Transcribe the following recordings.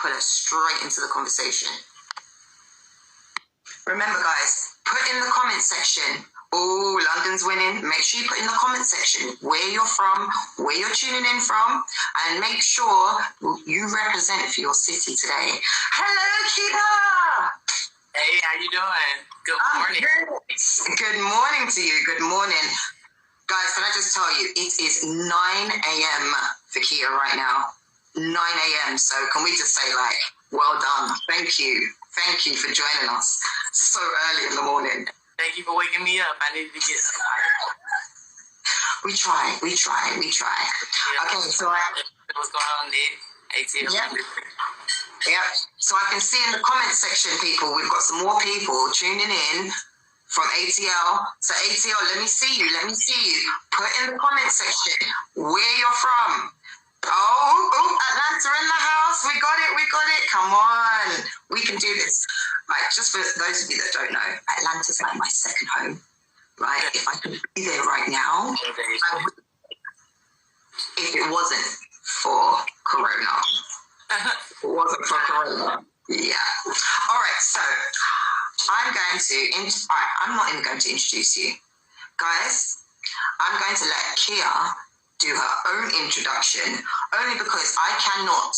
pull us straight into the conversation. Remember, guys, put in the comment section. Oh, London's winning. Make sure you put in the comment section where you're from, where you're tuning in from, and make sure you represent for your city today. Hello, Kita. Hey, how you doing? Good morning. Good morning to you. Good morning. Guys, can I just tell you, it is 9 a.m. for Kia right now. 9 a.m. So can we just say, like, well done. Thank you. Thank you for joining us so early in the morning. Thank you for waking me up. I needed to get up. We try. Yeah, okay, so what's going on, Nick? ATL. Yep. So I can see in the comment section, people, we've got some more people tuning in from ATL. So ATL, let me see you. Put in the comment section where you're from. Oh, Atlanta in the house. We got it. Come on. We can do this. Right, just for those of you that don't know, Atlanta's like my second home, right? If I could be there right now, I would, if it wasn't for Corona. Yeah. All right, so I'm not even going to introduce you. Guys, I'm going to let Kia do her own introduction, only because I cannot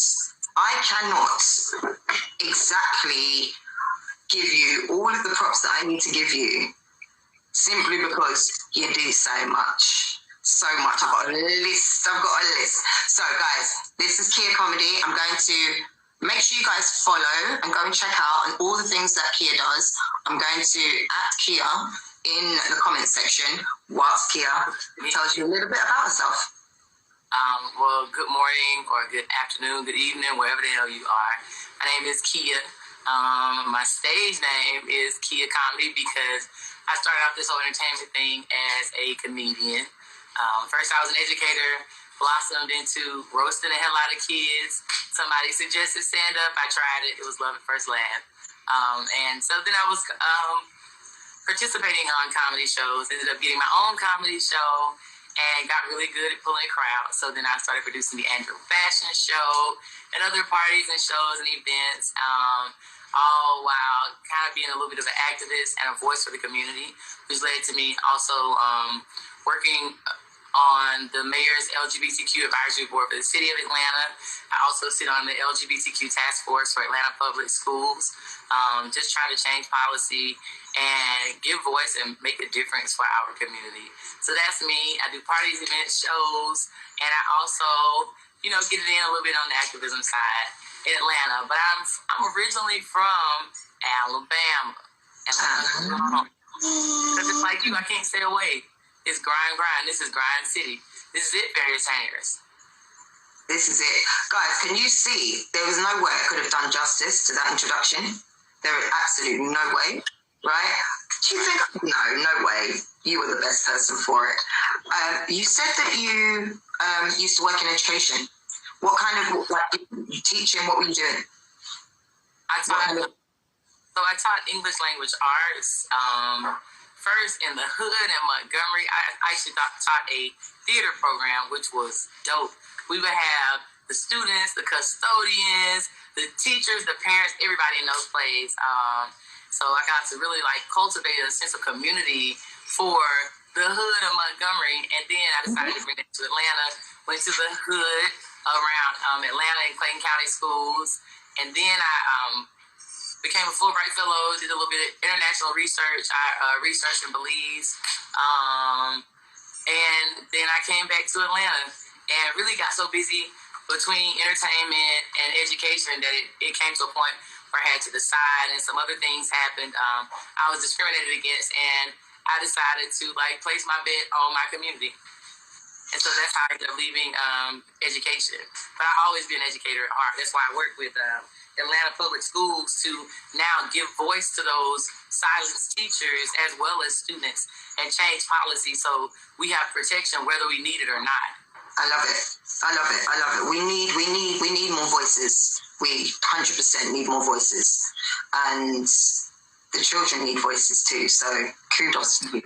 exactly give you all of the props that I need to give you, simply because you do so much. I've got a list. So guys, this is Kia Comedy. I'm going to make sure you guys follow and go and check out and all the things that Kia does. I'm going to add Kia in the comment section whilst Kia tells you a little bit about herself. Well, good morning or good afternoon, good evening, wherever the hell you are. My name is Kia. My stage name is Kia Comedy because I started out this whole entertainment thing as a comedian. First, I was an educator, blossomed into roasting the hell out of kids. Somebody suggested stand-up. I tried it. It was love at first laugh. And so then I was participating on comedy shows, ended up getting my own comedy show, and got really good at pulling crowds. So then I started producing the annual fashion show and other parties and shows and events, all while kind of being a little bit of an activist and a voice for the community, which led to me also working on the mayor's LGBTQ advisory board for the city of Atlanta. I also sit on the LGBTQ task force for Atlanta Public Schools, just trying to change policy and give voice and make a difference for our community. So that's me. I do parties, events, shows, and I also, get it in a little bit on the activism side in Atlanta. But I'm originally from Alabama. Because it's like you, I can't stay away. It's grind. This is Grind City. This is it, various hangers. This is it. Guys, can you see there was no way I could have done justice to that introduction? There is absolutely no way, right? Do you think? No way. You were the best person for it. You said that you used to work in education. What kind of, teaching, what were you doing? I taught English language arts. First in the hood in Montgomery, I actually taught a theater program, which was dope. We would have the students, the custodians, the teachers, the parents, everybody in those plays. So I got to really cultivate a sense of community for the hood of Montgomery. And then I decided to bring it to Atlanta, went to the hood around Atlanta and Clayton County schools. And then I became a Fulbright Fellow, did a little bit of international research. I researched in Belize. And then I came back to Atlanta and really got so busy between entertainment and education that it came to a point where I had to decide, and some other things happened. I was discriminated against, and I decided to place my bet on my community. And so that's how I ended up leaving education. But I've always been an educator at heart. That's why I work with Atlanta Public Schools to now give voice to those silenced teachers as well as students and change policy so we have protection whether we need it or not. I love it. We need more voices. We 100% need more voices. And the children need voices too. So kudos to you.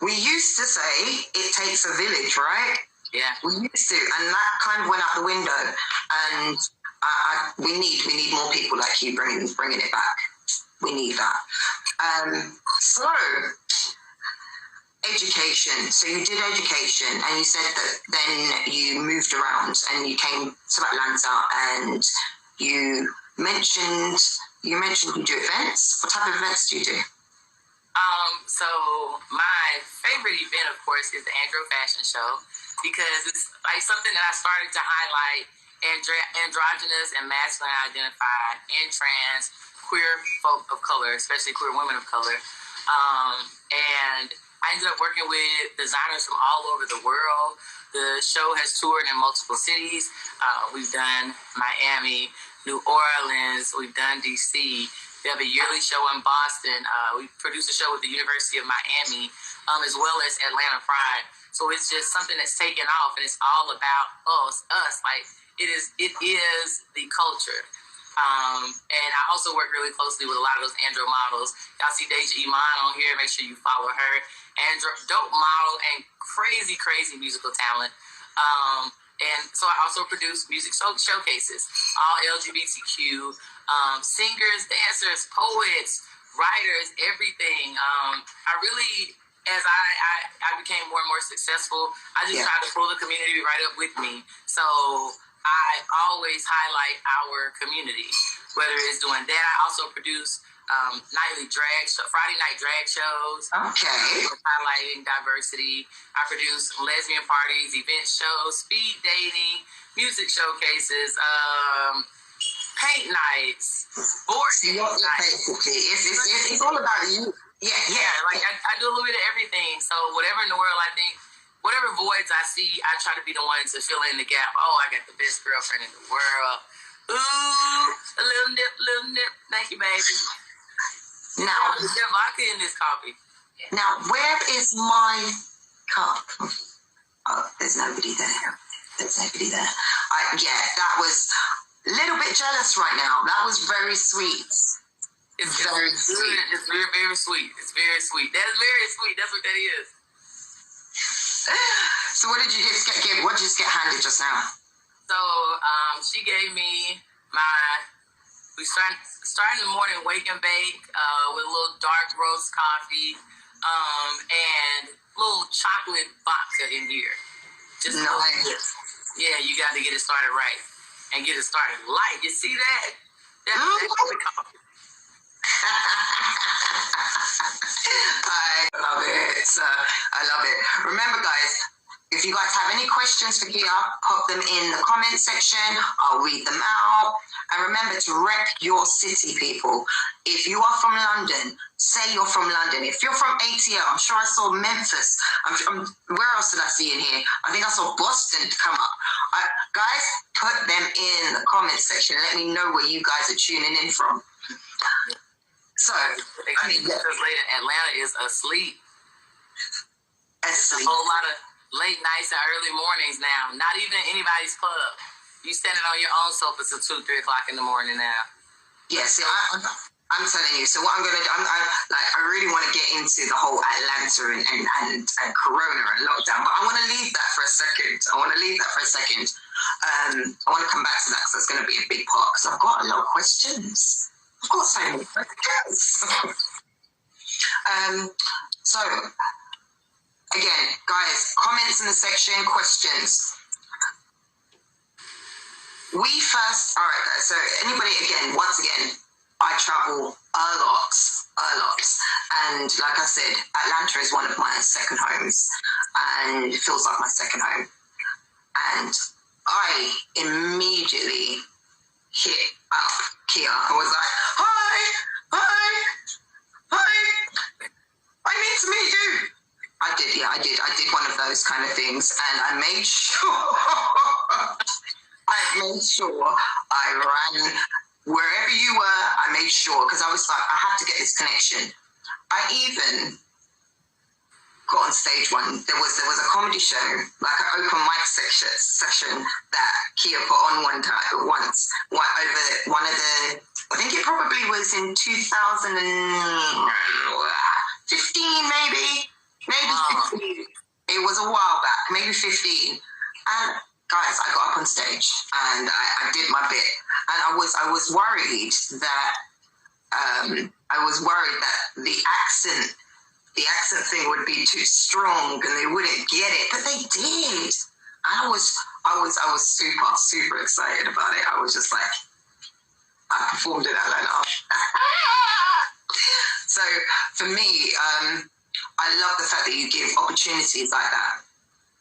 We used to say it takes a village, right? Yeah. We used to, and that kind of went out the window. And we need more people like you bringing it back. We need that. So, education. So you did education, and you said that then you moved around and you came to Atlanta, and you mentioned you do events. What type of events do you do? So my favorite event, of course, is the Andro Fashion Show, because it's like something that I started to highlight androgynous and masculine identified and trans queer folk of color, especially queer women of color. And I ended up working with designers from all over the world. The show has toured in multiple cities. We've done Miami, New Orleans, we've done DC. We have a yearly show in Boston. We produce a show with the University of Miami, as well as Atlanta Pride. So it's just something that's taken off, and it's all about us. Like it is the culture. And I also work really closely with a lot of those Andro models. Y'all see Deja Iman on here. Make sure you follow her. Andro, dope model and crazy musical talent. And so I also produce music showcases, all LGBTQ, singers, dancers, poets, writers, everything. I really, as I became more and more successful, I just tried to pull the community right up with me. So I always highlight our community, whether it's doing that. I also produce Friday night drag shows. Okay. Highlighting diversity. I produce lesbian parties, event shows, speed dating, music showcases, paint nights, board game nights. It's all about you. Yeah. Like I do a little bit of everything. So whatever in the world I think, whatever voids I see, I try to be the one to fill in the gap. Oh, I got the best girlfriend in the world. Ooh, a little nip. Thank you, baby. Now, there's vodka in this coffee. Now, where is my cup? Oh, there's nobody there. That was a little bit jealous right now. That was very sweet. It's very sweet. It's very, very sweet. It's very sweet. That's very sweet. That's what that is. So what did you just get? What did you just get handed just now? So she gave me we started in the morning, wake and bake with a little dark roast coffee and a little chocolate vodka in here. Just nice. Yeah, you got to get it started right and get it started light. You see that? That's the coffee. I love it. I love it. Remember, guys, if you guys have any questions for Kia, pop them in the comment section. I'll read them out. And remember to rep your city, people. If you are from London, say you're from London. If you're from ATL, I'm sure I saw Memphis. Where else did I see in here? I think I saw Boston come up. Guys, put them in the comment section. Let me know where you guys are tuning in from. So, Atlanta is asleep. It's a whole lot of late nights and early mornings now. Not even in anybody's club. You standing on your own sofa till 2-3 o'clock in the morning now. Yeah, see, I'm telling you. So what I'm gonna do, I really want to get into the whole Atlanta and Corona and lockdown, but I want to leave that for a second. I want to come back to that because it's going to be a big part. Because I've got a lot of questions. I've got so many questions. So again, guys, comments in the section, questions. All right, guys, so anybody, once again, I travel a lot. And like I said, Atlanta is one of my second homes, and it feels like my second home. And I immediately hit up Kia. I was like, hi, I need to meet you. I did one of those kind of things, and I made sure I ran wherever you were. I made sure, because I was like, I have to get this connection. I even got on stage one. There was a comedy show, like an open mic session that Kia put on once over one of the. I think it probably was in 2015, maybe 15. It was a while back, maybe 15. And guys, I got up on stage and I did my bit, and I was worried that the accent thing would be too strong and they wouldn't get it, but they did. And I was super excited about it. I was just like, I performed in Atlanta. So for me, I love the fact that you give opportunities like that.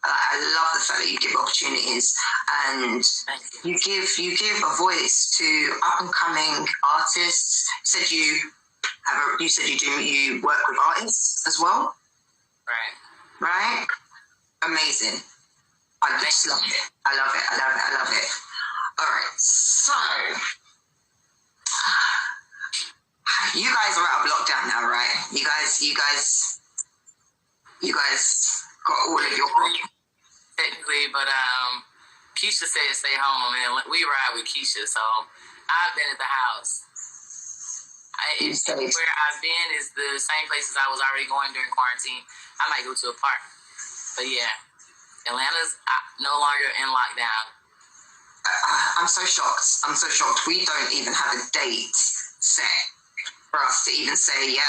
I love the fact that you give opportunities and you give a voice to up and coming artists. You said you work with artists as well. Right. Amazing. I just love it. I love it. All right, so you guys are out of lockdown now, right? You guys got all of your technically, but Keisha said stay home, and we ride with Keisha, so I've been at the house. Where I've been is the same places I was already going during quarantine. I might go to a park, but yeah, Atlanta's no longer in lockdown. I'm so shocked. We don't even have a date set for us to even say, yeah,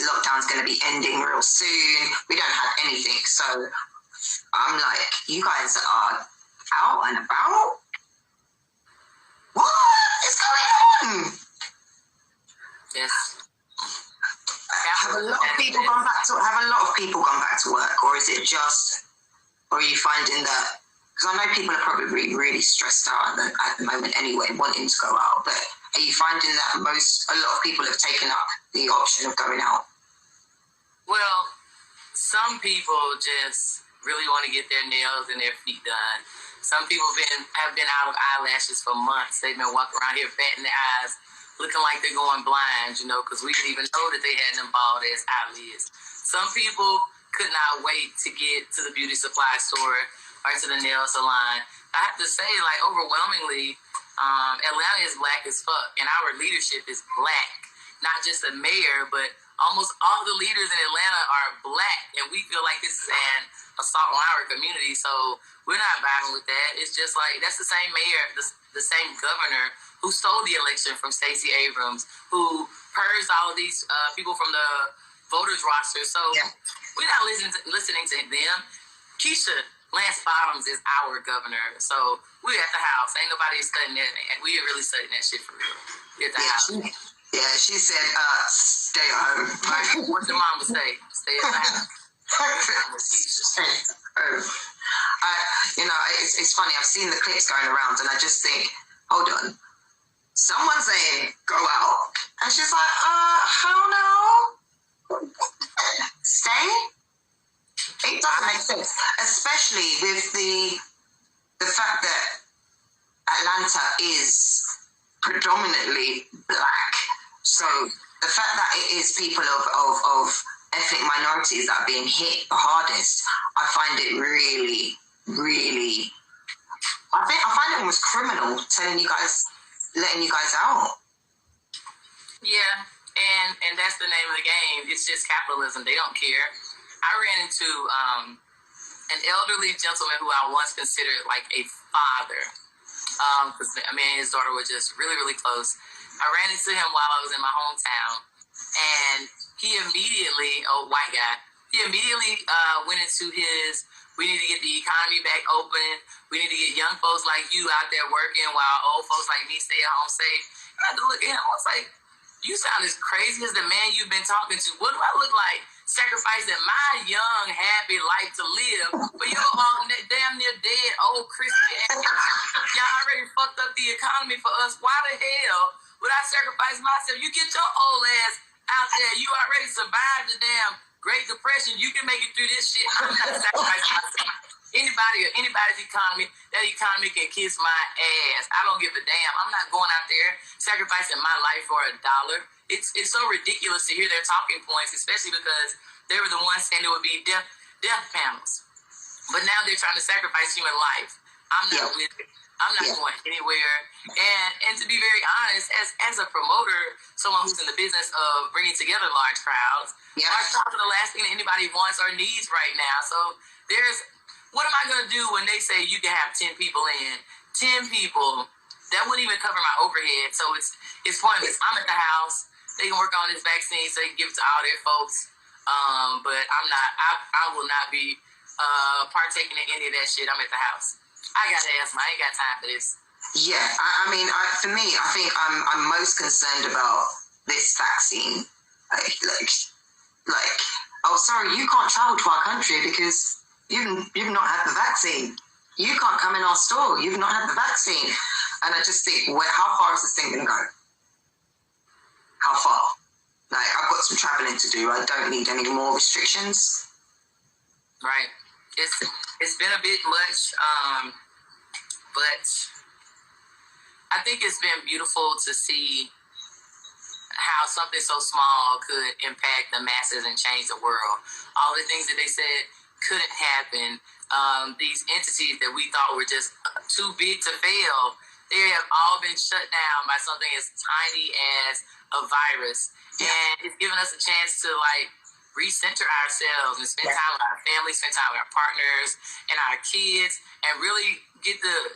lockdown's going to be ending real soon. We don't have anything. So I'm like, you guys are out and about? What is going on? Yes. Have a lot of people gone back to work, or is it just, or are you finding that, because I know people are probably really stressed out at the moment anyway, wanting to go out, but are you finding that a lot of people have taken up the option of going out? Well, some people just really want to get their nails and their feet done. Some people have been out of eyelashes for months. They've been walking around here batting their eyes, looking like they're going blind, because we didn't even know that they had them bald-ass eyelids. Some people could not wait to get to the beauty supply store or to the nail salon. I have to say, overwhelmingly, Atlanta is black as fuck, and our leadership is black. Not just the mayor, but almost all the leaders in Atlanta are black, and we feel like this is an assault on our community, so we're not vibing with that. It's just like, that's the same mayor, the same governor who stole the election from Stacey Abrams, who purged all of these people from the voters roster. So we're not listening to them. Keisha Lance Bottoms is our governor, so we're at the house. Ain't nobody studying that. We really studying that shit for real. We're at the house. She said, stay at home. What's your mama say? Stay at the house. It's funny. I've seen the clips going around, and I just think, hold on. Someone's saying go out, and she's like, hell no. Stay. It doesn't make sense, especially with the fact that Atlanta is predominantly black. So the fact that it is people of ethnic minorities that are being hit the hardest, I find it really, really. I find it almost criminal letting you guys out. Yeah, and that's the name of the game. It's just capitalism. They don't care. I ran into an elderly gentleman who I once considered like a father. Because his daughter was just really, really close. I ran into him while I was in my hometown, and he immediately, white guy, went into his, we need to get the economy back open. We need to get young folks like you out there working while old folks like me stay at home safe. And I had to look at him. I was like, you sound as crazy as the man you've been talking to. What do I look like? Sacrificing my young, happy life to live for your damn near dead, old crispy ass. Y'all already fucked up the economy for us. Why the hell would I sacrifice myself? You get your old ass out there. You already survived the damn Great Depression. You can make it through this shit. I'm not sacrificing myself. Anybody or anybody's economy, that economy can kiss my ass. I don't give a damn. I'm not going out there sacrificing my life for $1. It's so ridiculous to hear their talking points, especially because they were the ones saying there would be death panels. But now they're trying to sacrifice human life. I'm not with it. I'm not going anywhere. And to be very honest, as a promoter, someone who's in the business of bringing together large crowds, large crowds are the last thing that anybody wants or needs right now. So there's What am I going to do when they say you can have 10 people in? 10 people, that wouldn't even cover my overhead. So it's pointless. I'm at the house. They can work on this vaccine so they can give it to all their folks. But I will not be partaking in any of that shit. I'm at the house. I got asthma. I ain't got time for this. Yeah, for me, I think I'm most concerned about this vaccine. Like, oh, sorry, you can't travel to our country because you've not had the vaccine. You can't come in our store. You've not had the vaccine. And I just think, how far is this thing going to go? How far? Like, I've got some traveling to do. I don't need any more restrictions. Right. It's been a bit much, but I think it's been beautiful to see how something so small could impact the masses and change the world. All the things that they said couldn't happen, these entities that we thought were just too big to fail, they have all been shut down by something as tiny as a virus. And it's given us a chance to, like, recenter ourselves and spend time with our families, spend time with our partners and our kids, and really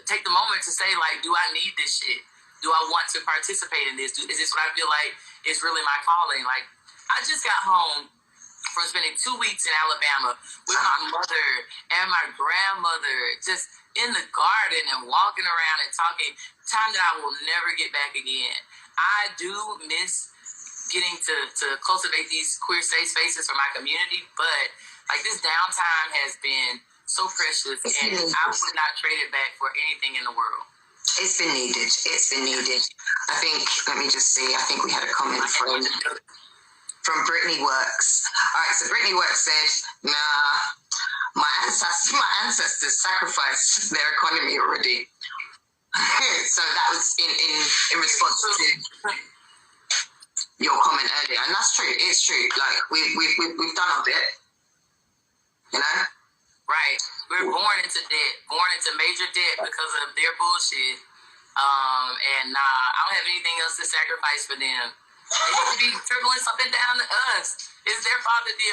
take the moment to say, like, do I need this shit? Do I want to participate in this? Is this what I feel like is really my calling? Like, I just got home from spending 2 weeks in Alabama with my mother and my grandmother, just in the garden and walking around and talking, time that I will never get back again. I do miss getting to cultivate these queer safe spaces for my community, but like, this downtime has been so precious, and I would not trade it back for anything in the world. It's been needed. I think, let me just see, I think we had a comment from Brittany Works. All right, so Brittany Works said, nah, my ancestors sacrificed their economy already. So that was in response to your comment earlier, and that's true. It's true. Like, we've done our bit, you know. Right. We're born into major debt because of their bullshit. And I don't have anything else to sacrifice for them. They need to be trickling something down to us. It's their fault that the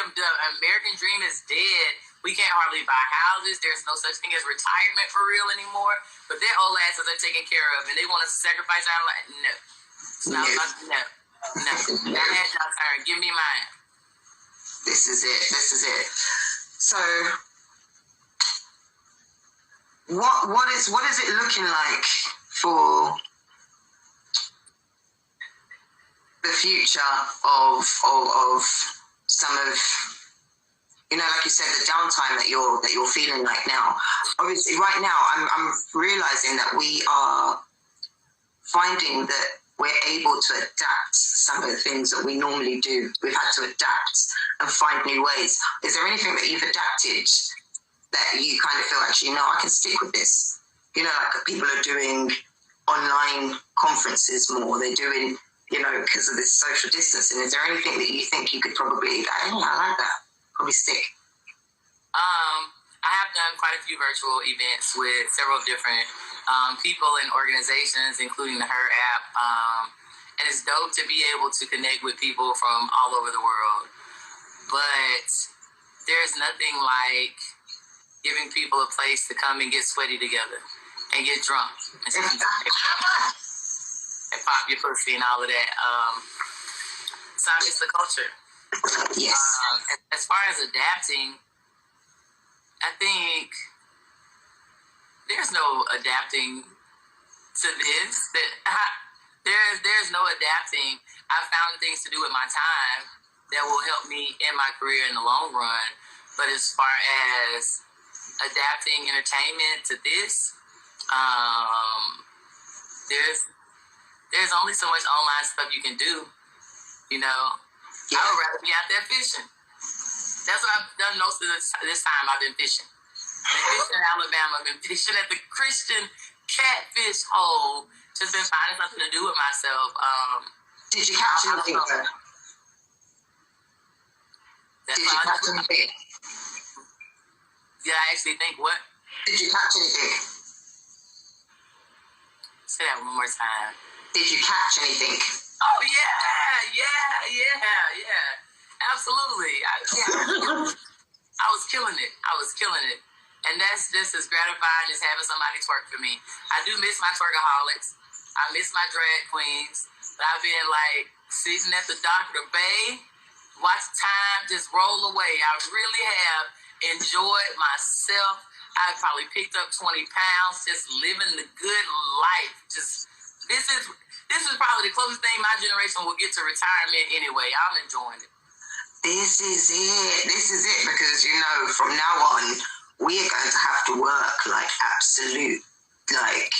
American dream is dead. We can't hardly buy houses. There's no such thing as retirement for real anymore. But their old asses are taken care of, and they want us to sacrifice our life. No. It's not no. I had y'all turn. Give me mine. This is it. So, what is it looking like for the future of some of, you know, like you said, the downtime that you're feeling like now? Obviously, right now, I'm realizing that we are finding that we're able to adapt some of the things that we normally do. We've had to adapt and find new ways. Is there anything that you've adapted that you kind of feel, actually, no, I can stick with this? You know, like, people are doing online conferences more. They're doing, you know, because of this social distancing. Is there anything that you think you could probably, I like that, probably stick? I have done quite a few virtual events with several different people and organizations, including the Her app. And it's dope to be able to connect with people from all over the world. But there's nothing like giving people a place to come and get sweaty together and get drunk and pop your pussy and all of that. So I miss the culture. Yes. As far as adapting, I think there's no adapting to this. There's no adapting. I found things to do with my time that will help me in my career in the long run. But as far as adapting entertainment to this, there's only so much online stuff you can do. You know, I would rather be out there fishing. That's what I've done most of this time. I've been fishing. I've been fishing in Alabama. I've been fishing at the Christian catfish hole. Just been finding something to do with myself. Did you catch anything? Did you catch anything? Yeah, I actually think what? Did you catch anything? Say that one more time. Did you catch anything? Oh, yeah. Absolutely. I was killing it. And that's just as gratifying as having somebody twerk for me. I do miss my twerkaholics. I miss my drag queens. But I've been like sitting at the dock of the bay, watch time just roll away. I really have enjoyed myself. I probably picked up 20 pounds, just living the good life. Just this is probably the closest thing my generation will get to retirement anyway. I'm enjoying it. This is it. This is it, because, you know, from now on, we are going to have to work like absolute, like,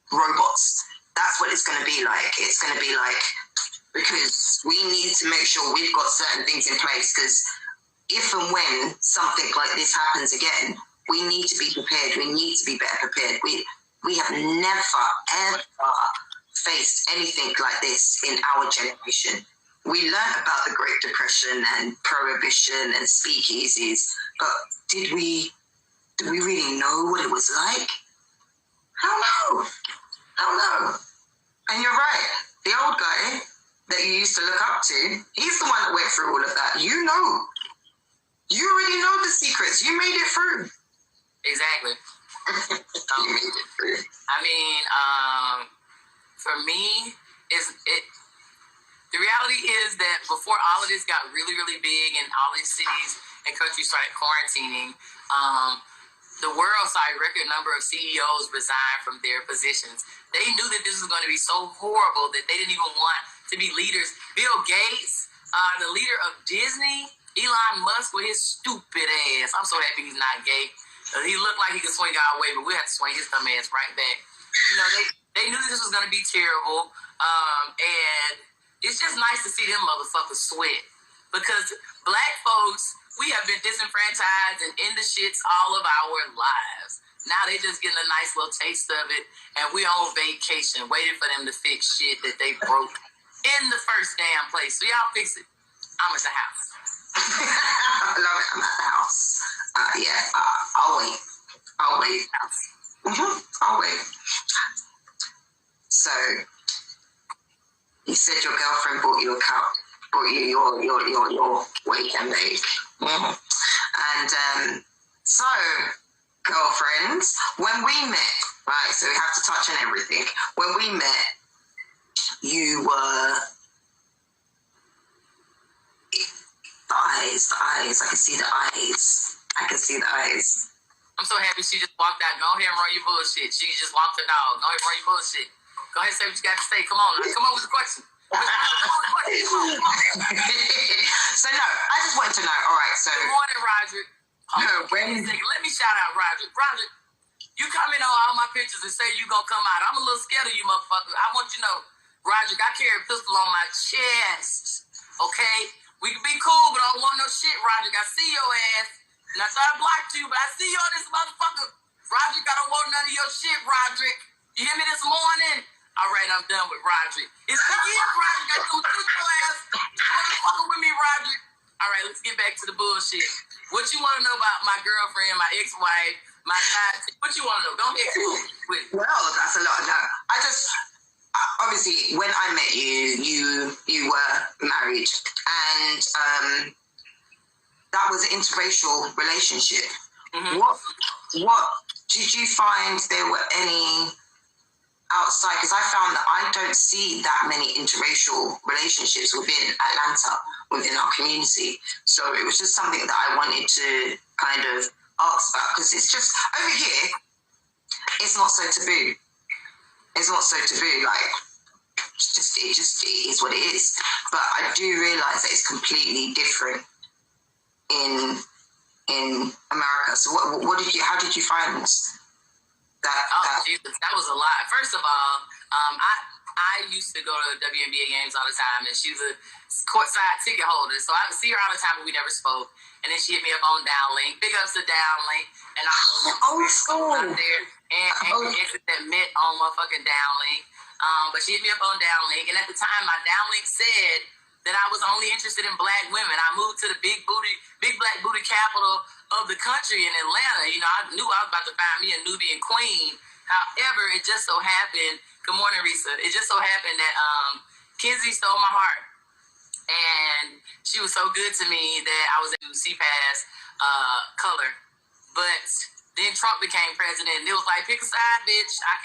robots. That's what it's going to be like. It's going to be like, because we need to make sure we've got certain things in place, because if and when something like this happens again, we need to be prepared. We need to be better prepared. We have never, ever faced anything like this in our generation. We learned about the Great Depression and Prohibition and speakeasies, but did we really know what it was like? Hell no. Hell no. And you're right. The old guy that you used to look up to, he's the one that went through all of that. You know. You already know the secrets. You made it through. Exactly. You made it through. I mean, for me, the reality is that before all of this got really, really big and all these cities and countries started quarantining, the world saw a record number of CEOs resign from their positions. They knew that this was going to be so horrible that they didn't even want to be leaders. Bill Gates, the leader of Disney, Elon Musk with his stupid ass. I'm so happy he's not gay. He looked like he could swing our way, but we have to swing his dumb ass right back. You know, they knew that this was going to be terrible. And it's just nice to see them motherfuckers sweat. Because black folks, we have been disenfranchised and in the shits all of our lives. Now they just getting a nice little taste of it, and we on vacation, waiting for them to fix shit that they broke in the first damn place. So y'all fix it. I'm at the house. I love it. I'm at the house. I'll wait. I'll wait. I'll wait. So, you said your girlfriend bought you a cup, bought you your wake and bake. And so, girlfriends, when we met, right, so we have to touch on everything. When we met, you were... The eyes. I can see the eyes. I'm so happy she just walked out. Go ahead and run your bullshit. She just walked the dog. Go ahead and run your bullshit. Go ahead and say what you got to say. Come on with the question. So no, I just wanted to know. All right, so good morning, Roderick. Let me shout out Roderick. Roderick, you come in on all my pictures and say you gonna come out. I'm a little scared of you, motherfucker. I want you to know, Roderick, I carry a pistol on my chest. Okay? We can be cool, but I don't want no shit, Roderick. I see your ass. And I thought I blocked you, but I see you on this motherfucker. Roderick, I don't want none of your shit, Roderick. You hear me this morning? All right, I'm done with Roderick. It's the year, Roderick. I do your ass. Motherfucker with me, Roderick. All right, let's get back to the bullshit. What you want to know about my girlfriend, my ex-wife, my side chick? What you want to know? Don't explain with it. Well, that's a lot. No, I just... Obviously, when I met you were married, and that was an interracial relationship. Mm-hmm. What did you find there were any outside? Because I found that I don't see that many interracial relationships within Atlanta, within our community. So it was just something that I wanted to kind of ask about, because it's just over here, it's not so taboo. It's not so taboo, like, it just is what it is. But I do realise that it's completely different in America. So how did you find that? Jesus, that was a lot. First of all, I used to go to WNBA games all the time, and she was a courtside ticket holder, so I would see her all the time, but we never spoke. And then she hit me up on Downlink. Big ups to Downlink. And I was out there and exit that met on motherfucking Downlink. But she hit me up on Downlink, and at the time, my Downlink said that I was only interested in black women. I moved to the big black booty capital of the country in Atlanta. You know, I knew I was about to find me a Nubian queen. However, it just so happened. Good morning, Risa. It just so happened that Kenzie stole my heart, and she was so good to me that I was able to see past color. But Then Trump became president, and it was like, pick a side, bitch. I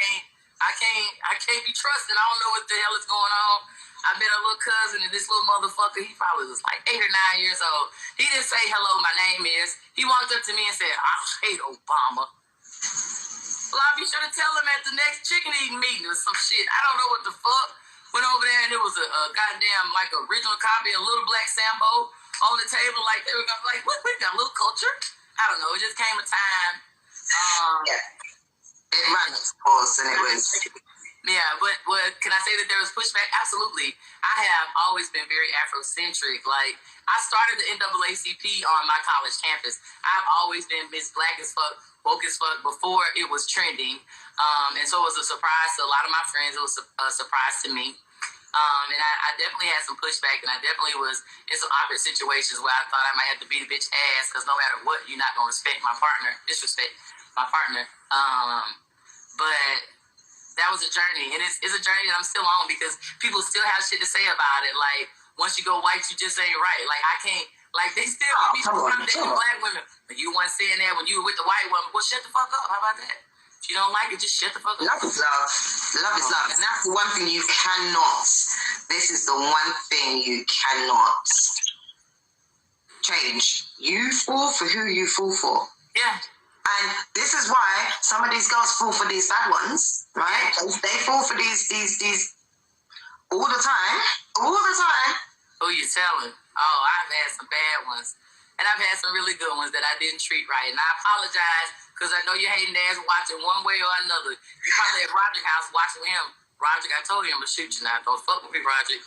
can't be trusted. I don't know what the hell is going on. I met a little cousin, and this little motherfucker, he probably was like 8 or 9 years old. He didn't say, hello, my name is. He walked up to me and said, I hate Obama. Well, I'll be sure to tell him at the next chicken eating meeting or some shit. I don't know what the fuck. Went over there, and it was a goddamn, like, original copy of Little Black Sambo on the table. Like, they were going to like, what, we got a little culture? I don't know. It just came a time. It ran its course, and it was. Yeah, but can I say that there was pushback? Absolutely. I have always been very Afrocentric. Like, I started the NAACP on my college campus. I've always been Miss Black as fuck, woke as fuck before it was trending. And so it was a surprise to a lot of my friends. It was a surprise to me. And I definitely had some pushback, and I definitely was in some awkward situations where I thought I might have to beat a bitch ass because no matter what, you're not going to disrespect my partner. But that was a journey, and it's a journey that I'm still on because people still have shit to say about it. Like, once you go white, you just ain't right. Like, I can't, like, they still be dating black women. But you weren't saying that when you were with the white woman. Well, shut the fuck up. How about that? If you don't like it, just shut the fuck up. Love is love. Love is love. And that's the one thing you cannot, this is the one thing you cannot change. You fall for who you fall for. Yeah. And this is why some of these girls fall for these bad ones, right? They fall for these all the time. All the time. Who you telling? Oh, I've had some bad ones. And I've had some really good ones that I didn't treat right. And I apologize because I know you're hating ass watching one way or another. You probably at Roger's house watching him. Roger, I told you I'm going to shoot you now. Don't fuck with me, Roger.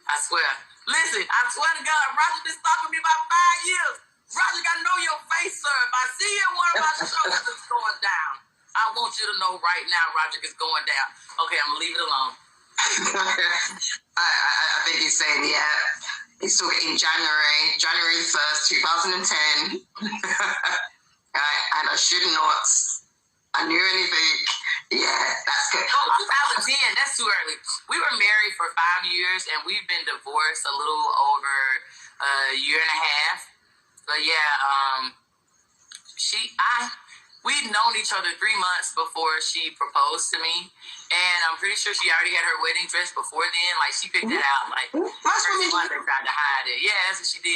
I swear. Listen, I swear to God, Roger been stalking me about 5 years. Roger, I know your face, sir. If I see you in one of my shows, it's going down. I want you to know right now, Roger, it's going down. Okay, I'm going to leave it alone. I think he's saying, yeah. He's talking in January 1st, 2010. And I should not. I knew anything. Yeah, that's good. Oh, 2010, that's too early. We were married for 5 years, and we've been divorced a little over a year and a half. But yeah, we'd known each other 3 months before she proposed to me, and I'm pretty sure she already had her wedding dress before then. Like, she picked it out. Like, her mother tried to hide it. Yeah, that's what she did.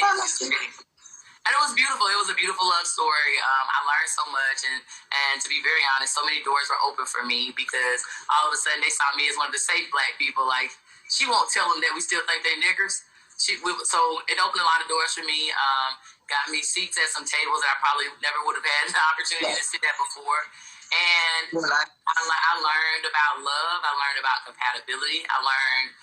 And it was beautiful. It was a beautiful love story. I learned so much, and to be very honest, so many doors were open for me because all of a sudden they saw me as one of the safe black people. Like, she won't tell them that we still think they're niggers. So it opened a lot of doors for me. Got me seats at some tables that I probably never would have had the opportunity to sit at before. And I learned about love. I learned about compatibility. I learned,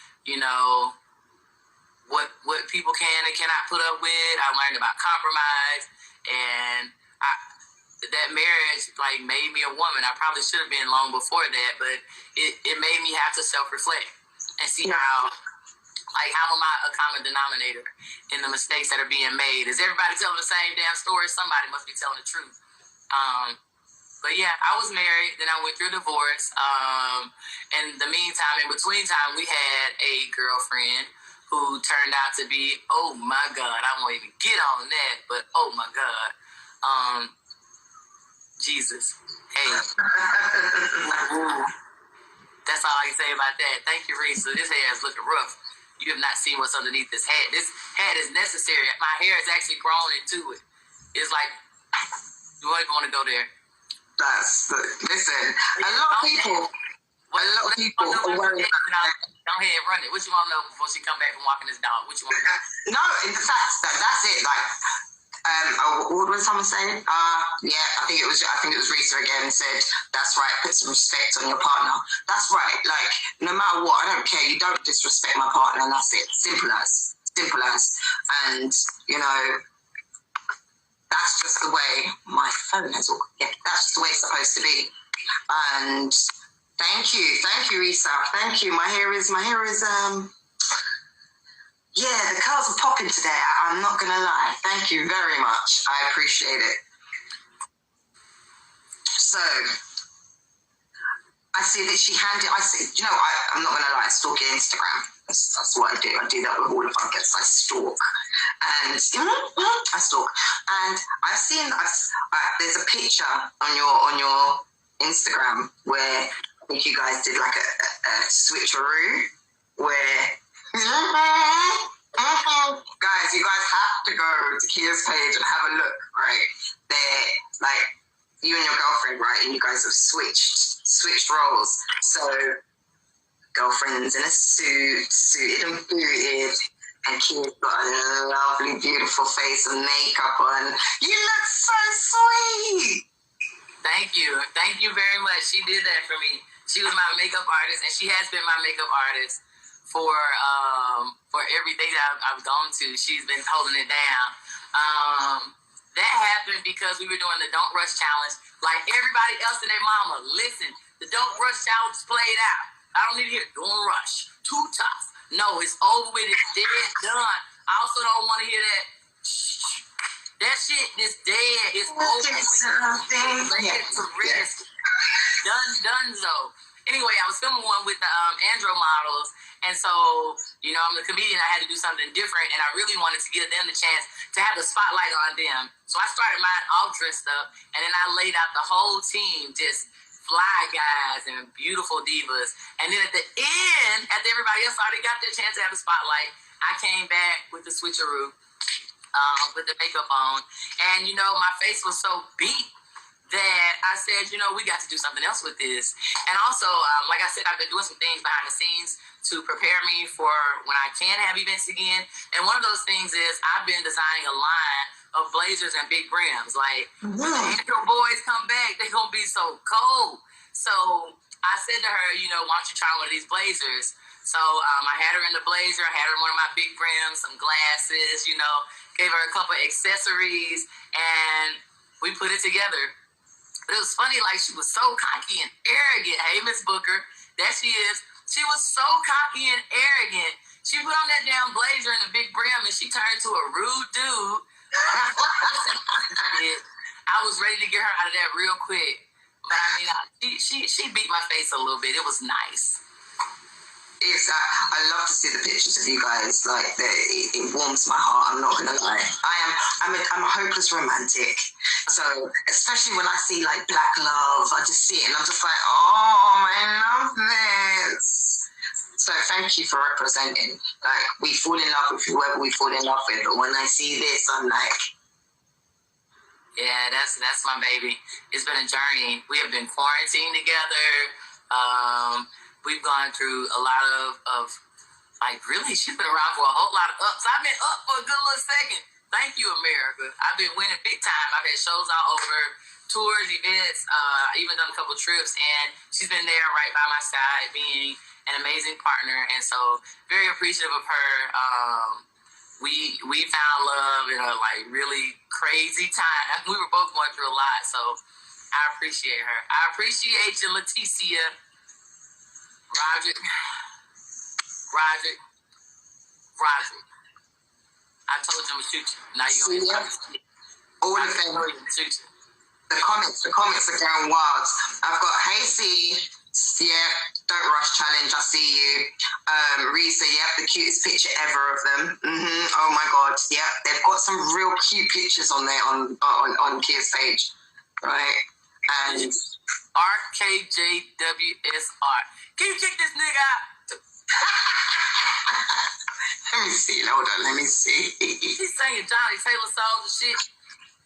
what people can and cannot put up with. I learned about compromise. And that marriage, like, made me a woman. I probably should have been long before that, but it made me have to self-reflect and see how am I a common denominator in the mistakes that are being made? Is everybody telling the same damn story? Somebody must be telling the truth. But yeah, I was married. Then I went through a divorce. In the meantime, in between time, we had a girlfriend who turned out to be, oh my God, I won't even get on that, but oh my God. Jesus. Hey. That's all I can say about that. Thank you, Risa. This hair is looking rough. You have not seen what's underneath this hat. This hat is necessary. My hair is actually grown into it. It's like, you don't even want to go there. Listen, a lot of people are worried about that. Go ahead, run it. What you want to know before she come back from walking this dog? What you want to know? No, in the fact that's it. Like, what was someone saying? Yeah, I think it was Risa again said, that's right, put some respect on your partner. That's right. Like, no matter what, I don't care. You don't disrespect my partner, and that's it. Simple as. And, that's just the way my phone has all. Yeah, that's just the way it's supposed to be. And thank you, Risa. Thank you. My hair is yeah, the curls are popping today. I'm not going to lie. Thank you very much. I appreciate it. So, I see that I'm not going to lie, I stalk your Instagram. That's what I do. I do that with all the podcasts. I stalk. And I stalk. And I've seen there's a picture on your Instagram where I think you guys did like a switcheroo where guys, you guys have to go to Kia's page and have a look, right? They're like you and your girlfriend, right? And you guys have switched roles. So girlfriend's in a suited and booted, and Kia's got a lovely, beautiful face and makeup on. You look so sweet. Thank you very much. She did that for me. She was my makeup artist, and she has been my makeup artist for everything that I've gone to. She's been holding it down. That happened because we were doing the Don't Rush Challenge. Like everybody else and their mama, listen, the Don't Rush Challenge played out. I don't need to hear Don't Rush, too tough. No, it's over with. It's dead, done. I also don't want to hear that. That shit is dead. It's over. Lay it to rest. Donezo. Anyway, I was filming one with the Andro models, and so, you know, I'm a comedian. I had to do something different, and I really wanted to give them the chance to have the spotlight on them. So I started mine all dressed up, and then I laid out the whole team, just fly guys and beautiful divas. And then at the end, after everybody else already got their chance to have the spotlight, I came back with the switcheroo, with the makeup on, and, you know, my face was so beat that I said, you know, we got to do something else with this. And also, like I said, I've been doing some things behind the scenes to prepare me for when I can have events again. And one of those things is I've been designing a line of blazers and big brims. Like, when the Andro boys come back, they're going to be so cold. So I said to her, you know, why don't you try one of these blazers? So I had her in the blazer. I had her in one of my big brims, some glasses, you know, gave her a couple accessories, and we put it together. But it was funny, like, she was so cocky and arrogant. Hey, Miss Booker, that she is. She was so cocky and arrogant. She put on that damn blazer and the big brim, and she turned to a rude dude. I was ready to get her out of that real quick. But, I mean, she beat my face a little bit. It was nice. I love to see the pictures of you guys. Like, it warms my heart. I'm not gonna lie. I'm a hopeless romantic. So especially when I see like Black Love, I just see it and I'm just like, oh, I love this. So thank you for representing. Like, we fall in love with whoever we fall in love with, but when I see this, I'm like, yeah, that's my baby. It's been a journey. We have been quarantined together. We've gone through a lot of like, really, she's been around for a whole lot of ups. I've been up for a good little second. Thank you, America. I've been winning big time. I've had shows all over, tours, events, even done a couple trips, and she's been there right by my side, being an amazing partner, and so very appreciative of her. We found love in a like really crazy time. We were both going through a lot, so I appreciate her. I appreciate you, Leticia. Roger. I told you I'm gonna shoot you. Now you're gonna shoot me. All of them. The comments are going wild. I've got Hasey, yeah, Don't Rush Challenge, I see you. Risa, yep, the cutest picture ever of them. Oh my god, yep, they've got some real cute pictures on there on Kia's page, right? And RKJWSR. Can you kick this nigga out? Let me see. Hold on. Let me see. He's singing Johnny Taylor songs and shit.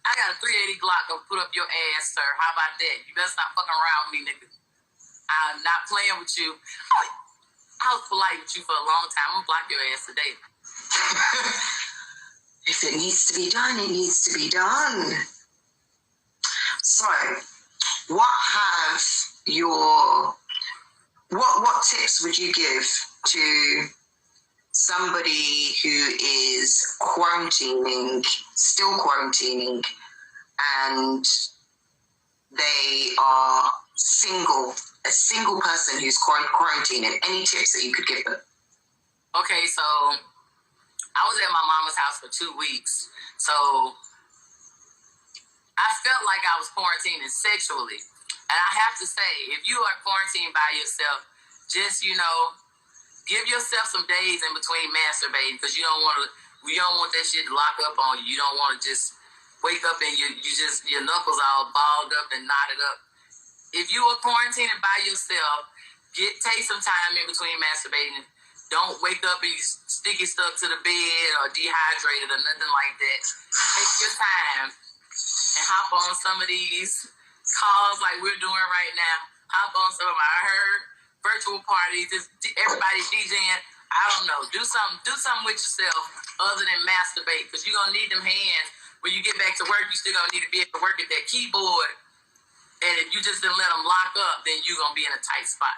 I got a 380 Glock to put up your ass, sir. How about that? You better stop fucking around with me, nigga. I'm not playing with you. I was polite with you for a long time. I'm gonna block your ass today. If it needs to be done, it needs to be done. So, what tips would you give to somebody who is still quarantining, and they are single, a single person who's quarantining? Any tips that you could give them? Okay, so I was at my mama's house for 2 weeks, so I felt like I was quarantining sexually. And I have to say, if you are quarantined by yourself, just, you know, give yourself some days in between masturbating, because you don't want that shit to lock up on you. You don't want to just wake up and your knuckles all balled up and knotted up. If you are quarantining by yourself, take some time in between masturbating. Don't wake up and you sticky stuck to the bed or dehydrated or nothing like that. Take your time and hop on some of these calls like we're doing right now. Hop on some of I heard virtual parties, just everybody DJing. I don't know. Do something with yourself other than masturbate, because you're gonna need them hands. When you get back to work, you still gonna need to be able to work at that keyboard. And if you just didn't let them lock up, then you're gonna be in a tight spot.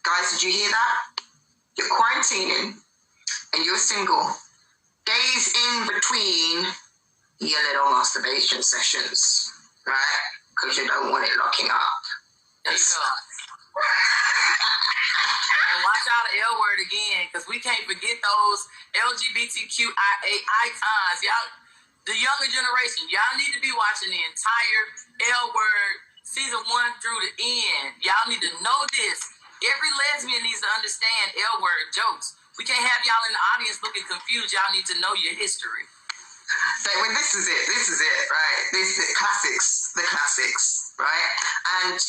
Guys, did you hear that? You're quarantining and you're single. Days in between your little masturbation sessions, right? Because you don't want it locking up. There you go. And watch out the L word again, because we can't forget those LGBTQIA icons. Y'all, the younger generation, y'all need to be watching the entire L word season 1 through the end. Y'all need to know this. Every lesbian needs to understand L word jokes. We can't have y'all in the audience looking confused. Y'all need to know your history. So when this is it, right? This is the classics, right? And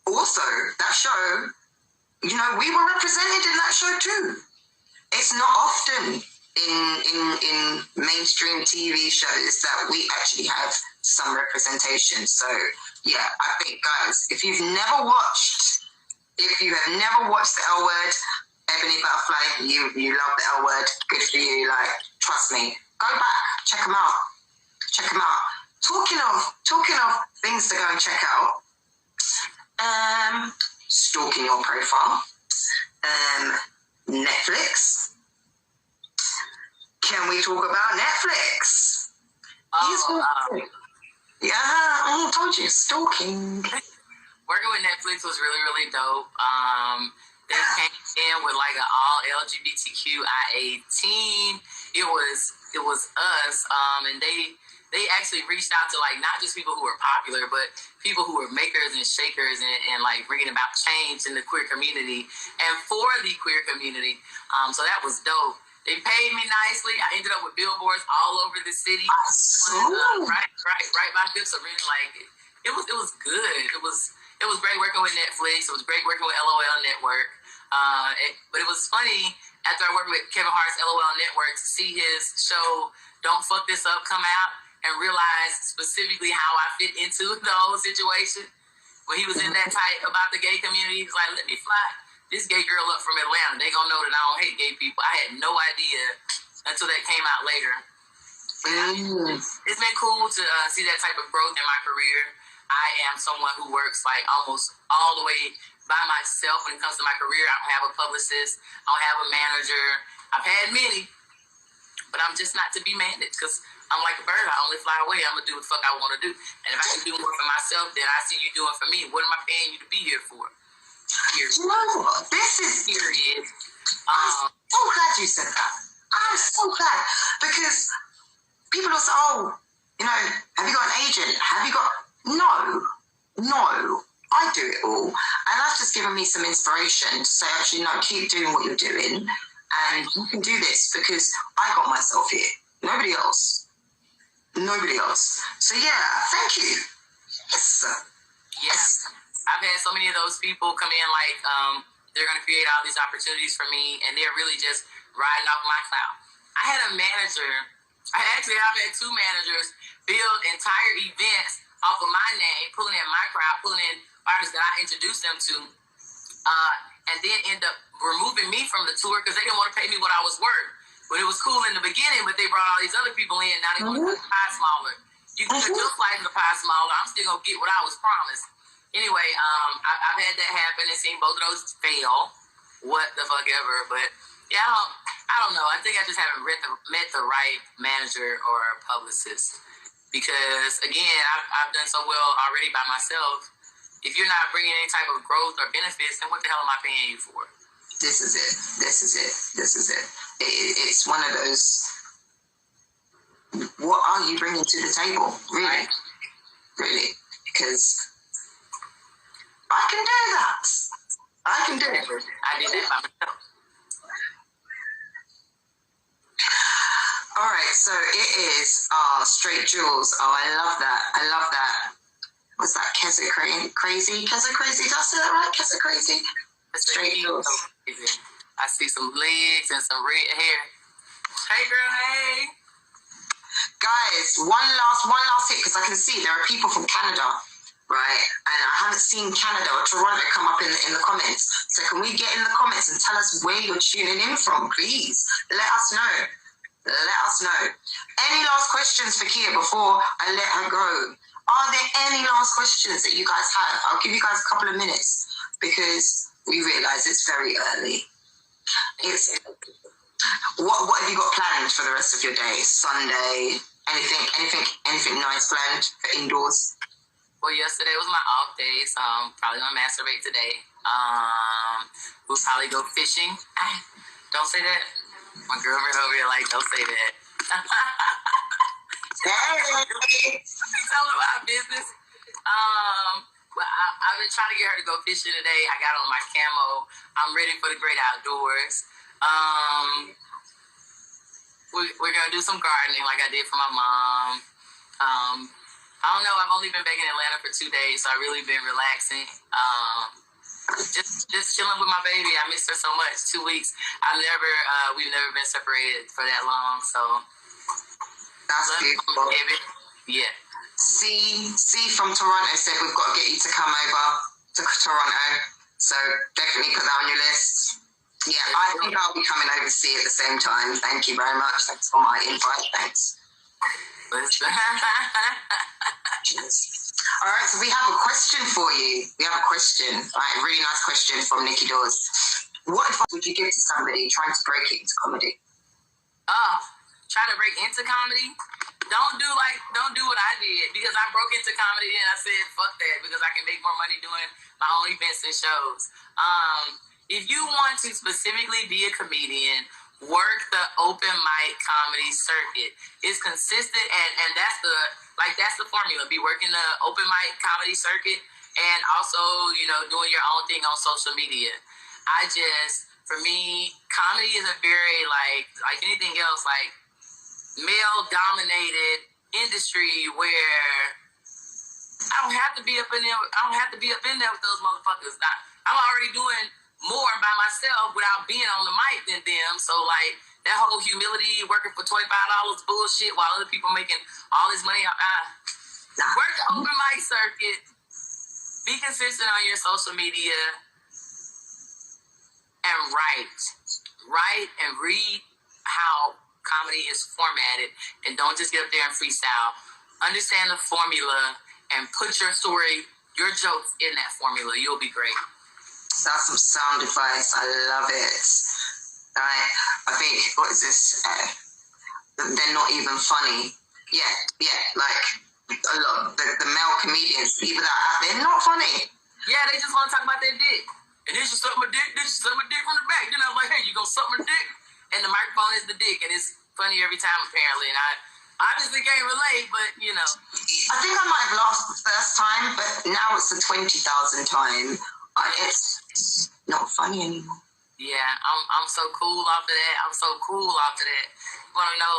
also that show, we were represented in that show too. It's not often in mainstream TV shows that we actually have some representation. So yeah, I think, guys, if you have never watched the L Word, Ebony Butterfly, you love the L Word, good for you. Like, trust me, go back, check them out. Talking of things to go and check out, stalking your profile, Netflix. Can we talk about Netflix? Yeah, I told you, stalking. Working with Netflix was really, really dope. They came in with like an all LGBTQIA team. It was us, and they actually reached out to like not just people who were popular, but people who were makers and shakers and like bringing about change in the queer community and for the queer community. So that was dope. They paid me nicely. I ended up with billboards all over the city. Right by Fifth Arena. Like it was good. It was great working with Netflix. It was great working with LOL Network. But it was funny after I worked with Kevin Hart's LOL Network to see his show Don't Fuck This Up come out and realize specifically how I fit into the whole situation. When he was in that tight about the gay community, he was like, let me fly this gay girl up from Atlanta. They gonna know that I don't hate gay people. I had no idea until that came out later. It's been cool to see that type of growth in my career. I am someone who works like almost all the way by myself when it comes to my career. I don't have a publicist. I don't have a manager. I've had many, but I'm just not to be managed because I'm like a bird. I only fly away. I'm going to do what the fuck I want to do. And if I can do more for myself than I see you doing for me, what am I paying you to be here for? Period. You know what? This is... Period. I'm so glad you said that. I'm so glad. Because people will say, have you got an agent? Have you got... No. I do it all. And that's just given me some inspiration to say, actually, no, keep doing what you're doing. And you can do this because I got myself here. Nobody else. So, yeah, thank you. Yes. I've had so many of those people come in like they're going to create all these opportunities for me, and they're really just riding off my cloud. I had a manager. I've had 2 managers build entire events off of my name, pulling in my crowd, pulling in artists that I introduced them to, and then end up removing me from the tour because they didn't want to pay me what I was worth. But it was cool in the beginning, but they brought all these other people in. Now they want to cut the pie smaller. You can cut your slice of the pie smaller. I'm still going to get what I was promised. Anyway, I've had that happen and seen both of those fail. What the fuck ever. But, yeah, I don't know. I think I just haven't met the right manager or publicist. Because, again, I've done so well already by myself. If you're not bringing any type of growth or benefits, then what the hell am I paying you for? This is it. It's one of those, what are you bringing to the table? Really? Right. Really? Because I can do that. I can do it. I did that by myself. is. Oh, straight jewels. Oh, I love that. I love that. What's that? Keza Crazy? Keza Crazy? Did I say that right? Keza Crazy? Straight jewels. I see some legs and some red hair. Hey, girl, hey. Guys, one last hit, because I can see there are people from Canada, right? And I haven't seen Canada or Toronto come up in the comments. So can we get in the comments and tell us where you're tuning in from, please? Let us know. Let us know. Any last questions for Kia before I let her go? Are there any last questions that you guys have? I'll give you guys a couple of minutes because we realise it's very early. What have you got planned for the rest of your day? Sunday? Anything nice planned for indoors? Well, yesterday was my off day, so I'm probably gonna masturbate today. We'll probably go fishing. Don't say that. My girlfriend over here like, don't say that. Tell her about business. Well, I've been trying to get her to go fishing today. I got on my camo. I'm ready for the great outdoors. We're gonna do some gardening like I did for my mom. I don't know. I've only been back in Atlanta for 2 days, so I've really been relaxing. Just chilling with my baby. I missed her so much. 2 weeks. We've never been separated for that long. So that's beautiful. Yeah. C from Toronto said we've got to get you to come over to Toronto. So definitely put that on your list. Yeah, I think I'll be coming over to see at the same time. Thank you very much. Thanks for my invite. Thanks. All right, so we have a question for you. We have a question. All right, really nice question from Nikki Dawes. What advice would you give to somebody trying to break into comedy? Trying to break into comedy? Don't do what I did, because I broke into comedy and I said, fuck that, because I can make more money doing my own events and shows. If you want to specifically be a comedian, work the open mic comedy circuit. It's consistent, and that's the formula. Be working the open mic comedy circuit, and also, doing your own thing on social media. For me, comedy is a very, like anything else, like male-dominated industry where I don't have to be up in there. I don't have to be up in there with those motherfuckers. I'm already doing more by myself without being on the mic than them. So that whole humility, working for $25 bullshit while other people making all this money. Work the open mic circuit. Be consistent on your social media and write and read how comedy is formatted, and don't just get up there and freestyle. Understand the formula and put your story, your jokes in that formula. You'll be great. That's some sound advice. I love it. I think, what is this? They're not even funny. Yeah, like a lot of the male comedians, people that are, they're not funny. Yeah, they just want to talk about their dick. And this is suck my dick, this is suck my dick from the back. Then I was like, hey, you gonna suck my dick? And the microphone is the dick, and it's funny every time apparently. And I obviously can't relate, but I think I might have laughed the first time, but now it's the 20,000 time. It's not funny anymore. Yeah, I'm so cool after that. You want to know,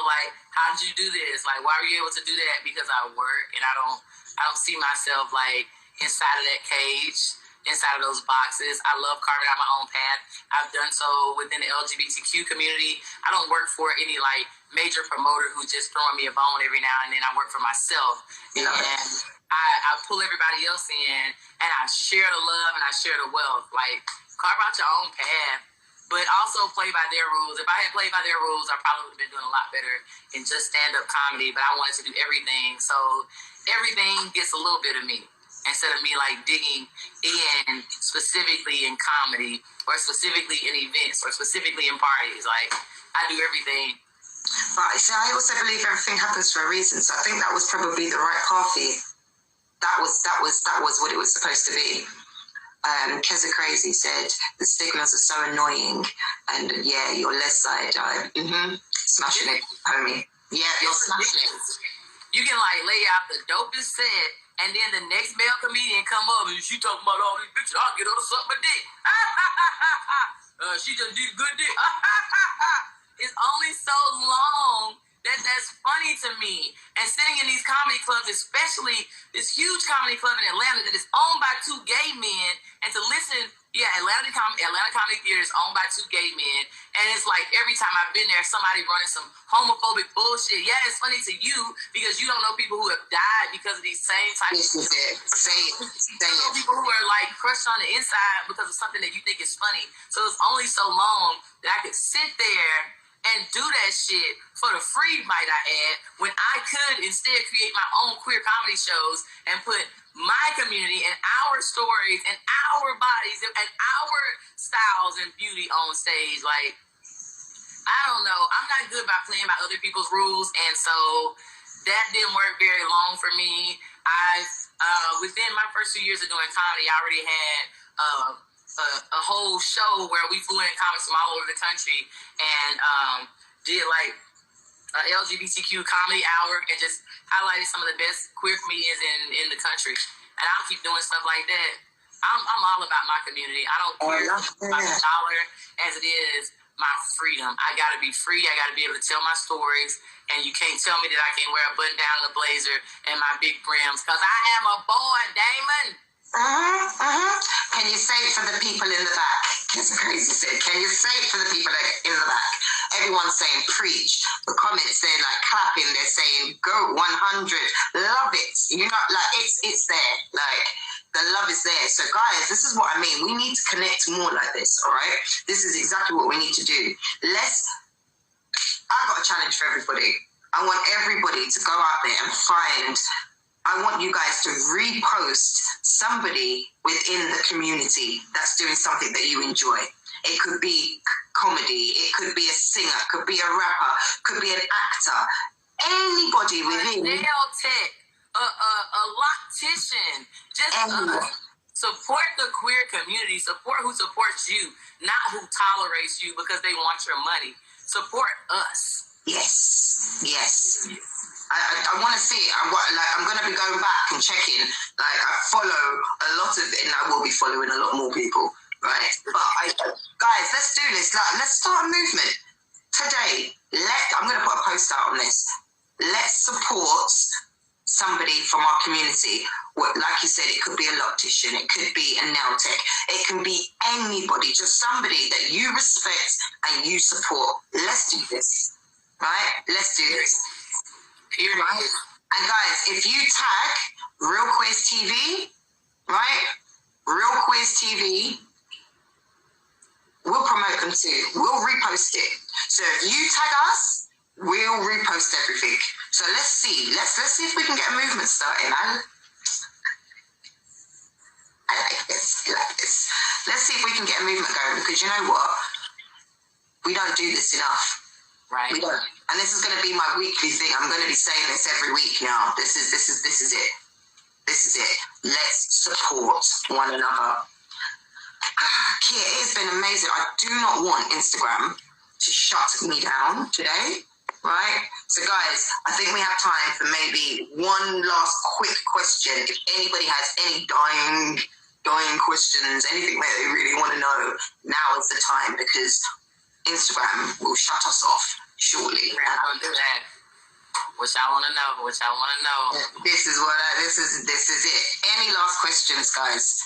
how did you do this? Why were you able to do that? Because I work, and I don't see myself inside of that cage, inside of those boxes. I love carving out my own path. I've done so within the LGBTQ community. I don't work for any major promoter who's just throwing me a bone every now and then. I work for myself. Yeah. And I pull everybody else in, and I share the love and I share the wealth. Carve out your own path, but also play by their rules. If I had played by their rules, I probably would have been doing a lot better in just stand-up comedy, but I wanted to do everything. So everything gets a little bit of me, instead of me digging in specifically in comedy or specifically in events or specifically in parties. I do everything. But I also believe everything happens for a reason. So I think that was probably the right path for you. That was what it was supposed to be. Keza Crazy said the stigmas are so annoying, and yeah, your left side, smashing it, homie. Yeah, you're smashing it. You can lay out the dopest set, and then the next male comedian come up and she talking about all these bitches. I'll get her to suck my dick. She just did a good dick. It's only so long that's funny to me. And sitting in these comedy clubs, especially this huge comedy club in Atlanta that is owned by two gay men, and to listen, Atlanta Comedy Theater is owned by two gay men, and it's like every time I've been there, somebody running some homophobic bullshit. Yeah, it's funny to you because you don't know people who have died because of these same types of people who are like crushed on the inside because of something that you think is funny. So it's only so long that I could sit there and do that shit for the free, might I add, when I could instead create my own queer comedy shows and put my community and our stories and our bodies and our styles and beauty on stage. Like, I don't know. I'm not good about playing by other people's rules, and so that didn't work very long for me. Within my first 2 years of doing comedy, I already had a whole show where we flew in comics from all over the country and did like a LGBTQ comedy hour and just highlighted some of the best queer comedians in the country. And I'll keep doing stuff like that. I'm all about my community. I don't care about the dollar as it is my freedom. I gotta be free. I gotta be able to tell my stories. And you can't tell me that I can't wear a button down and a blazer and my big brims because I am a boy, Damon. Can you say it for the people in the back? It's crazy said. Can you say it for the people in the back? Everyone's saying preach. The comments, they're like clapping. They're saying go 100. Love it. You know, like it's there. Like the love is there. So guys, this is what I mean. We need to connect more like this. All right. This is exactly what we need to do. I've got a challenge for everybody. I want everybody to go out there and I want you guys to repost somebody within the community that's doing something that you enjoy. It could be comedy, it could be a singer, could be a rapper, could be an actor, anybody within. A nail tech, a loctician, just support the queer community, support who supports you, not who tolerates you because they want your money. Support us. Yes. I want to see it. I'm going to be going back and checking. Like, I follow a lot of it, and I will be following a lot more people, right? But guys, let's do this. Like, let's start a movement today. I'm going to put a post out on this. Let's support somebody from our community. Like you said, it could be a loctician, it could be a nail tech, it can be anybody, just somebody that you respect and you support. Let's do this, right? Let's do this. Right? And guys, if you tag Real Quiz TV, right? Real Quiz TV, we'll promote them too. We'll repost it. So if you tag us, we'll repost everything. So let's see. Let's see if we can get a movement started. I like this. Let's see if we can get a movement going, because you know what? We don't do this enough. Right. We don't. And this is going to be my weekly thing. I'm going to be saying this every week now. This is it. This is it. Let's support one another. Kia, it has been amazing. I do not want Instagram to shut me down today, right? So guys, I think we have time for maybe one last quick question. If anybody has any dying questions, anything that they really want to know, now is the time, because Instagram will shut us off shortly. We're not gonna do that. Which I want to know. This is it. Any last questions, guys?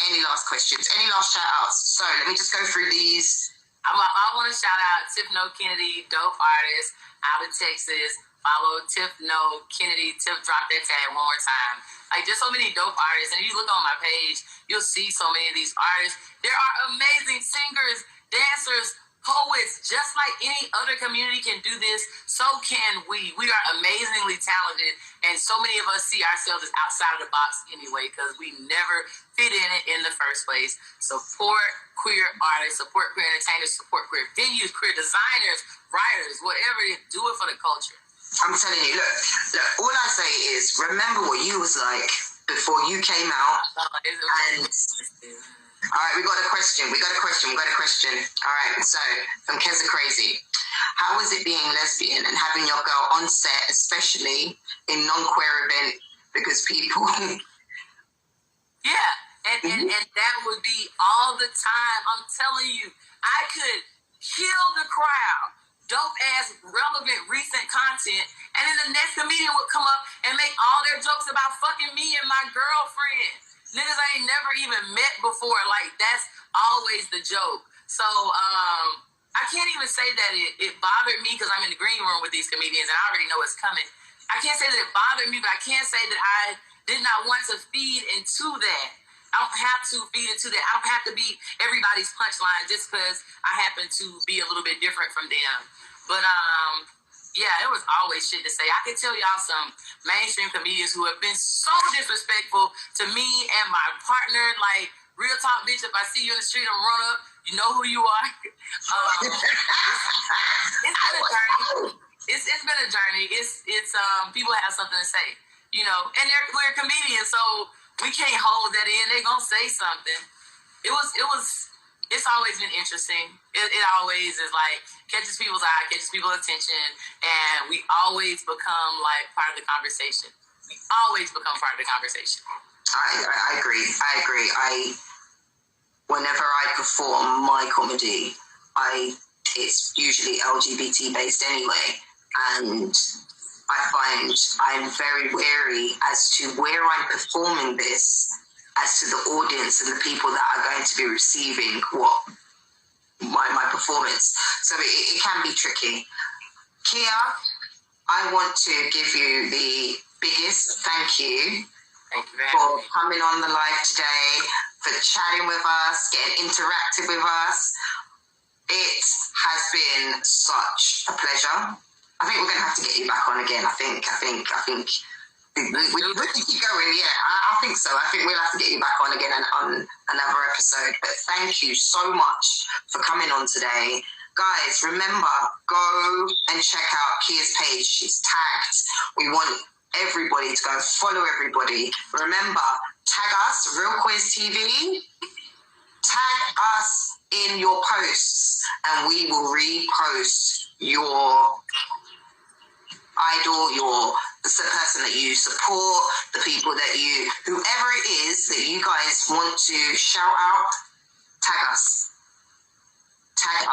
Any last questions? Any last shout outs? So let me just go through these. I want to shout out Tiff No Kennedy, dope artist out of Texas. Follow Tiff No Kennedy. Tiff, drop that tag one more time. Like, there's so many dope artists, and if you look on my page, you'll see so many of these artists. There are amazing singers, dancers, poets. Just like any other community can do this, so can we. We are amazingly talented, and so many of us see ourselves as outside of the box anyway, because we never fit in it in the first place. Support queer artists, support queer entertainers, support queer venues, queer designers, writers, whatever it is. Do it for the culture. I'm telling you, look, all I say is, remember what you was like before you came out. And all right, we got a question. All right, so from Keza Crazy. How is it being lesbian and having your girl on set, especially in non-queer event, because people... Yeah, and that would be all the time. I'm telling you, I could kill the crowd dope ass, relevant, recent content, and then the next comedian would come up and make all their jokes about fucking me and my girlfriend. Niggas I ain't never even met before. Like, that's always the joke. So, I can't even say that it bothered me because I'm in the green room with these comedians and I already know it's coming. I can't say that it bothered me, but I can say that I did not want to feed into that. I don't have to feed into that. I don't have to be everybody's punchline just because I happen to be a little bit different from them. But, yeah, it was always shit to say. I can tell y'all some mainstream comedians who have been so disrespectful to me and my partner. Like, real talk, bitch, if I see you in the street and run up, you know who you are. It's been a journey. It's been a journey. It's people have something to say, you know, and we're comedians, so we can't hold that in. They're gonna say something. It's always been interesting. It always is like catches people's eye, catches people's attention, and we always become like part of the conversation. We always become part of the conversation. I agree. Whenever I perform my comedy, it's usually LGBT based anyway, and I find I'm very wary as to where I'm performing this, as to the audience and the people that are going to be receiving my performance. So it can be tricky. Kia, I want to give you the biggest thank you for coming on the live today, for chatting with us, getting interactive with us. It has been such a pleasure. I think we're going to have to get you back on again. I think we keep going. Yeah, I think so. I think we'll have to get you back on again on another episode. But thank you so much for coming on today. Guys, remember, go and check out Kia's page. She's tagged. We want everybody to go follow everybody. Remember, tag us, Real Quiz TV. Tag us in your posts and we will repost your idol, the person that you support, the people that whoever it is that you guys want to shout out, tag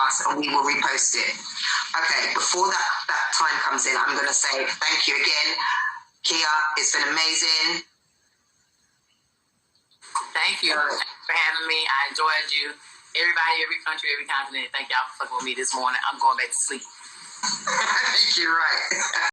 us and we will repost it. Okay, before that time comes in, I'm going to say thank you again. Kia, it's been amazing. Thank you for having me. I enjoyed you. Everybody, every country, every continent, thank y'all for fucking with me this morning. I'm going back to sleep. Thank you, right.